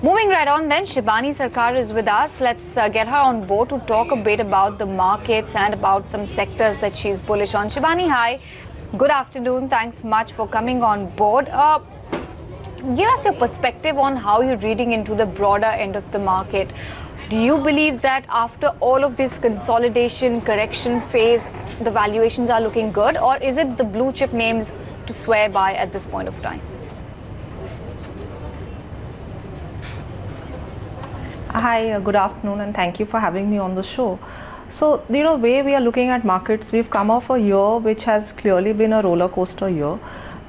Moving right on then, Shibani Sarkar is with us. Let's get her on board to talk a bit about the markets and about some sectors that she's bullish on. Shibani, hi. Good afternoon. Thanks much for coming on board. Give us your perspective on how you're reading into the broader end of the market. Do you believe that after all of this consolidation, correction phase, the valuations are looking good, or is it the blue chip names to swear by at this point of time? Hi, good afternoon, and thank you for having me on the show. So, way we are looking at markets, we've come off a year which has clearly been a roller coaster year.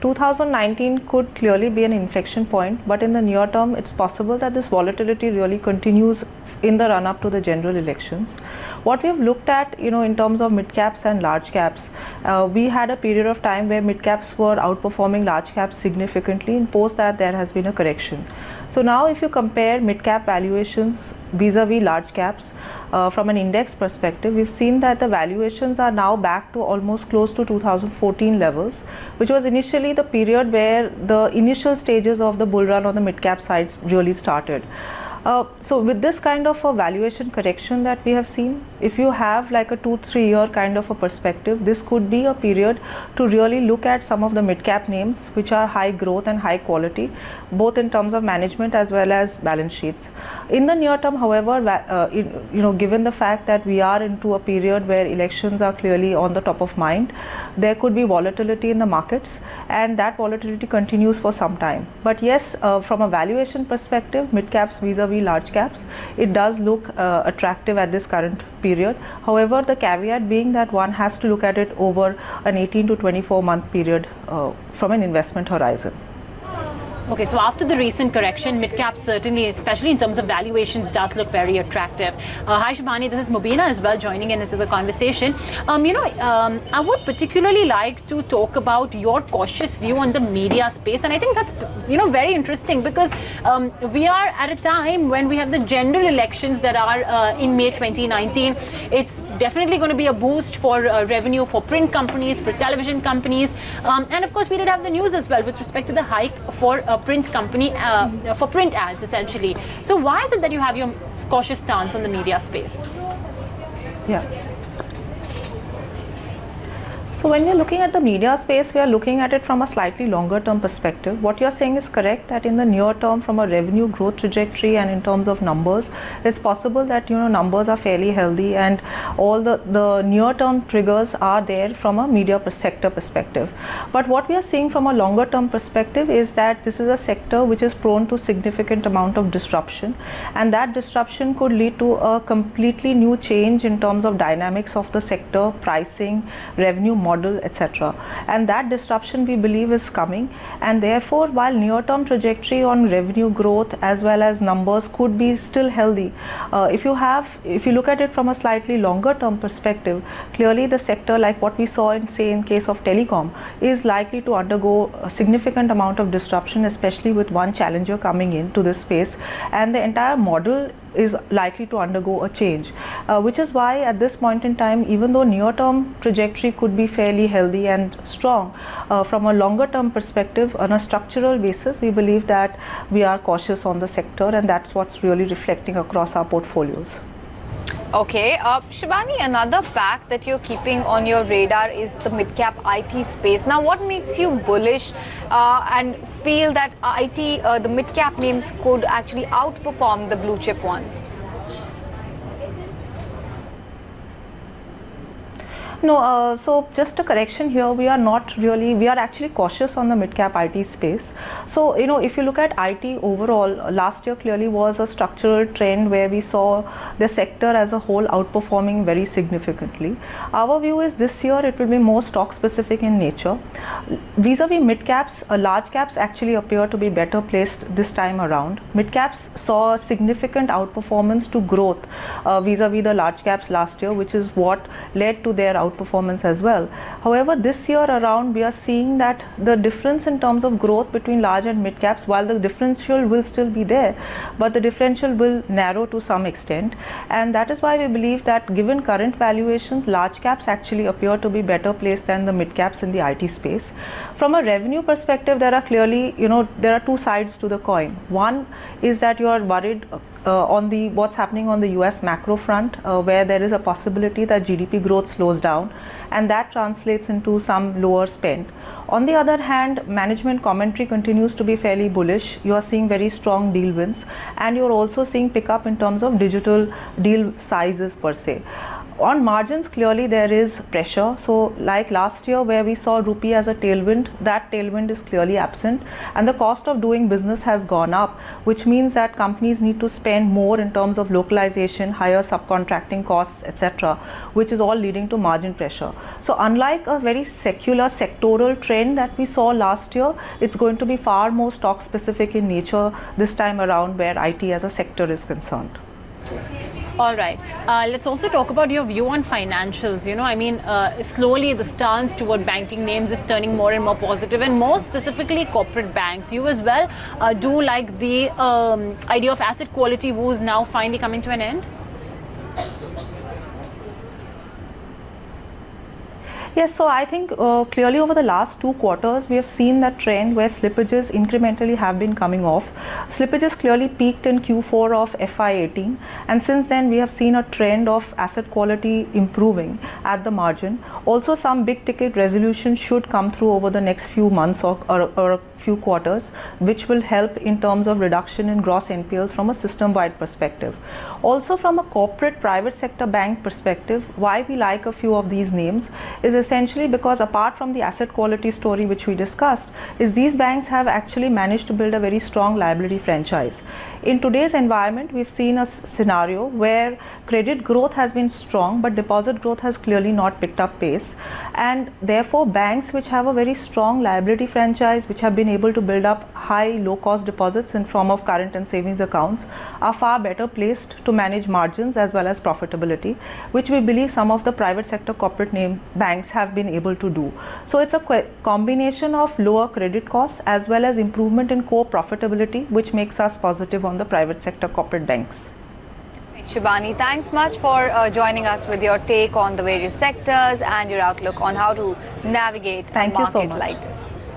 2019 could clearly be an inflection point, but in the near term, it's possible that this volatility really continues in the run-up to the general elections. What we've looked at, in terms of mid-caps and large caps, we had a period of time where mid-caps were outperforming large caps significantly, and post that there has been a correction. So now if you compare mid-cap valuations vis-a-vis large caps, from an index perspective, we've seen that the valuations are now back to almost close to 2014 levels, which was initially the period where the initial stages of the bull run on the mid-cap sides really started. So with this kind of a valuation correction that we have seen, if you have like a 2-3 year kind of a perspective, this could be a period to really look at some of the mid-cap names which are high growth and high quality, both in terms of management as well as balance sheets. In the near term, however, given the fact that we are into a period where elections are clearly on the top of mind, there could be volatility in the markets, and that volatility continues for some time. But yes, from a valuation perspective, mid-caps vis-a-vis large caps, it does look attractive at this current period. However, the caveat being that one has to look at it over an 18 to 24 month period from an investment horizon. Okay, so after the recent correction, mid-cap certainly, especially in terms of valuations, does look very attractive. Hi Shibani, this is Mubina as well joining in into the conversation. I would particularly like to talk about your cautious view on the media space, and I think that's very interesting because we are at a time when we have the general elections that are in May 2019. It's definitely going to be a boost for revenue for print companies, for television companies, and of course we did have the news as well with respect to the hike for print company for print ads essentially. So why is it that you have your cautious stance on the media space? Yeah. So when we are looking at the media space, we are looking at it from a slightly longer term perspective. What you are saying is correct, that in the near term, from a revenue growth trajectory and in terms of numbers, it's possible that numbers are fairly healthy and all the near term triggers are there from a media sector perspective. But what we are seeing from a longer term perspective is that this is a sector which is prone to significant amount of disruption, and that disruption could lead to a completely new change in terms of dynamics of the sector, pricing, revenue model, etc. And that disruption we believe is coming, and therefore while near-term trajectory on revenue growth as well as numbers could be still healthy, if you look at it from a slightly longer-term perspective, clearly the sector, like what we saw in case of telecom, is likely to undergo a significant amount of disruption, especially with one challenger coming into this space, and the entire model is likely to undergo a change, which is why at this point in time, even though near-term trajectory could be fairly healthy and strong, from a longer-term perspective, on a structural basis, we believe that we are cautious on the sector, and that's what's really reflecting across our portfolios. Okay, Shibani, another fact that you're keeping on your radar is the mid-cap IT space. Now, what makes you bullish and feel that the mid-cap names could actually outperform the blue chip ones? No, so just a correction here, we are actually cautious on the mid-cap IT space. So, if you look at IT overall, last year clearly was a structural trend where we saw the sector as a whole outperforming very significantly. Our view is this year it will be more stock specific in nature. Vis-a-vis mid-caps, large caps actually appear to be better placed this time around. Mid-caps saw significant outperformance to growth vis-a-vis the large caps last year, which is what led to their outperformance as well. However, this year around we are seeing that the difference in terms of growth between large and mid caps, while the differential will still be there, but the differential will narrow to some extent, and that is why we believe that given current valuations, large caps actually appear to be better placed than the mid caps in the IT space. From a revenue perspective, there are clearly, there are two sides to the coin. One is that you are worried on the what's happening on the US macro front, where there is a possibility that GDP growth slows down, and that translates into some lower spend. On the other hand, management commentary continues to be fairly bullish. You are seeing very strong deal wins, and you're also seeing pickup in terms of digital deal sizes per se. On margins, clearly there is pressure. So like last year where we saw rupee as a tailwind, that tailwind is clearly absent, and the cost of doing business has gone up, which means that companies need to spend more in terms of localization, higher subcontracting costs, etc., which is all leading to margin pressure. So unlike a very secular sectoral trend that we saw last year, it's going to be far more stock specific in nature this time around, where IT as a sector is concerned. All right. Let's also talk about your view on financials. Slowly the stance toward banking names is turning more and more positive, and more specifically corporate banks. You as well do like the idea of asset quality woes now finally coming to an end? Yes, so I think clearly over the last 2 quarters we have seen that trend where slippages incrementally have been coming off. Slippages clearly peaked in Q4 of FY18, and since then we have seen a trend of asset quality improving at the margin. Also, some big ticket resolutions should come through over the next few months or a few quarters, which will help in terms of reduction in gross NPLs from a system-wide perspective. Also, from a corporate private sector bank perspective, why we like a few of these names is essentially because apart from the asset quality story which we discussed, is these banks have actually managed to build a very strong liability franchise. In today's environment, we've seen a scenario where credit growth has been strong, but deposit growth has clearly not picked up pace, and therefore banks which have a very strong liability franchise, which have been able to build up high low-cost deposits in form of current and savings accounts, are far better placed to manage margins as well as profitability, which we believe some of the private sector corporate name banks have been able to do. So it's a combination of lower credit costs as well as improvement in core profitability, which makes us positive on the private sector corporate banks. Shibani, thanks much for joining us with your take on the various sectors and your outlook on how to navigate a market like this.